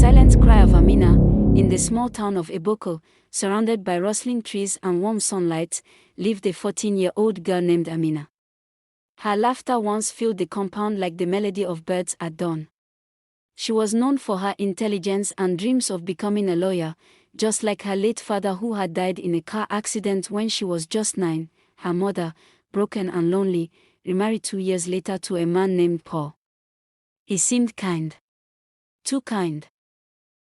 silent cry of Amina, in the small town of Eboko, surrounded by rustling trees and warm sunlight, lived a 14-year-old girl named Amina. Her laughter once filled the compound like the melody of birds at dawn. She was known for her intelligence and dreams of becoming a lawyer, just like her late father who had died in a car accident when she was just 9. Her mother, broken and lonely, remarried 2 years later to a man named Paul. He seemed kind. Too kind.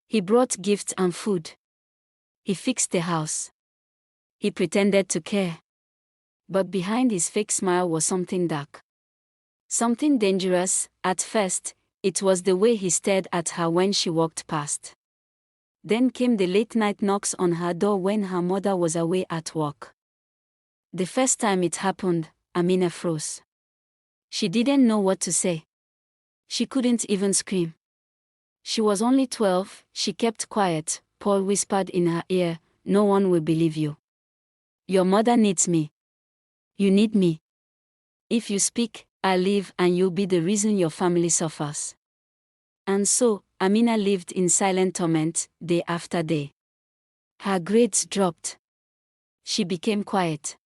He brought gifts and food. He fixed the house. He pretended to care. But behind his fake smile was something dark. Something dangerous. At first, it was the way he stared at her when she walked past. Then came the late-night knocks on her door when her mother was away at work. The first time it happened, Amina froze. She didn't know what to say. She couldn't even scream. She was only 12, she kept quiet. Paul whispered in her ear, "No one will believe you. Your mother needs me. You need me. If you speak, I'll leave and you'll be the reason your family suffers." And so, Amina lived in silent torment, day after day. Her grades dropped. She became quiet.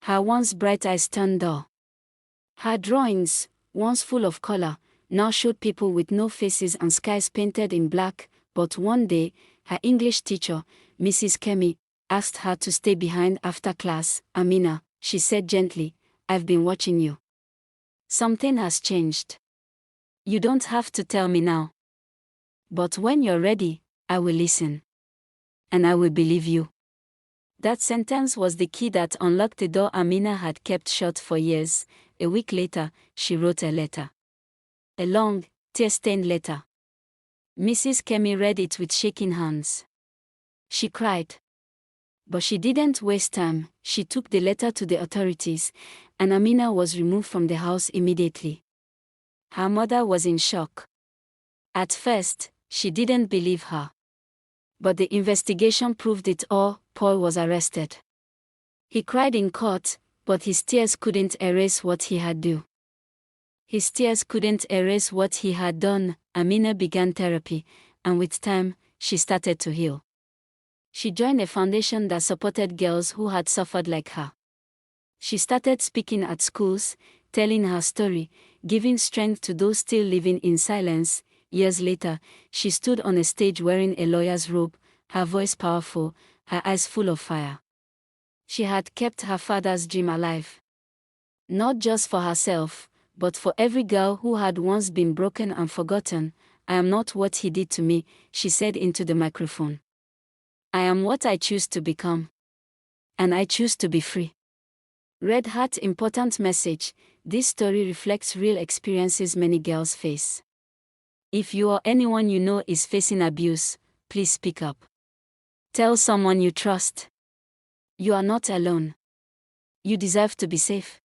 Her once bright eyes turned dull. Her drawings, once full of color, now showed people with no faces and skies painted in black. But one day, her English teacher, Mrs. Kemi, asked her to stay behind after class. "Amina," she said gently, "I've been watching you. Something has changed. You don't have to tell me now. But when you're ready, I will listen. And I will believe you." That sentence was the key that unlocked the door Amina had kept shut for years. A week later, she wrote a letter. A long, tear-stained letter. Mrs. Kemi read it with shaking hands. She cried. But she didn't waste time. She took the letter to the authorities, and Amina was removed from the house immediately. Her mother was in shock. At first, she didn't believe her. But the investigation proved it all. Paul was arrested. He cried in court, but his tears couldn't erase what he had done. His tears couldn't erase what he had done. Amina began therapy, and with time, she started to heal. She joined a foundation that supported girls who had suffered like her. She started speaking at schools, telling her story, giving strength to those still living in silence. Years later, she stood on a stage wearing a lawyer's robe, her voice powerful, her eyes full of fire. She had kept her father's dream alive. Not just for herself, but for every girl who had once been broken and forgotten. "I am not what he did to me," she said into the microphone. "I am what I choose to become. And I choose to be free." Red Heart important message: this story reflects real experiences many girls face. If you or anyone you know is facing abuse, please speak up. Tell someone you trust. You are not alone. You deserve to be safe.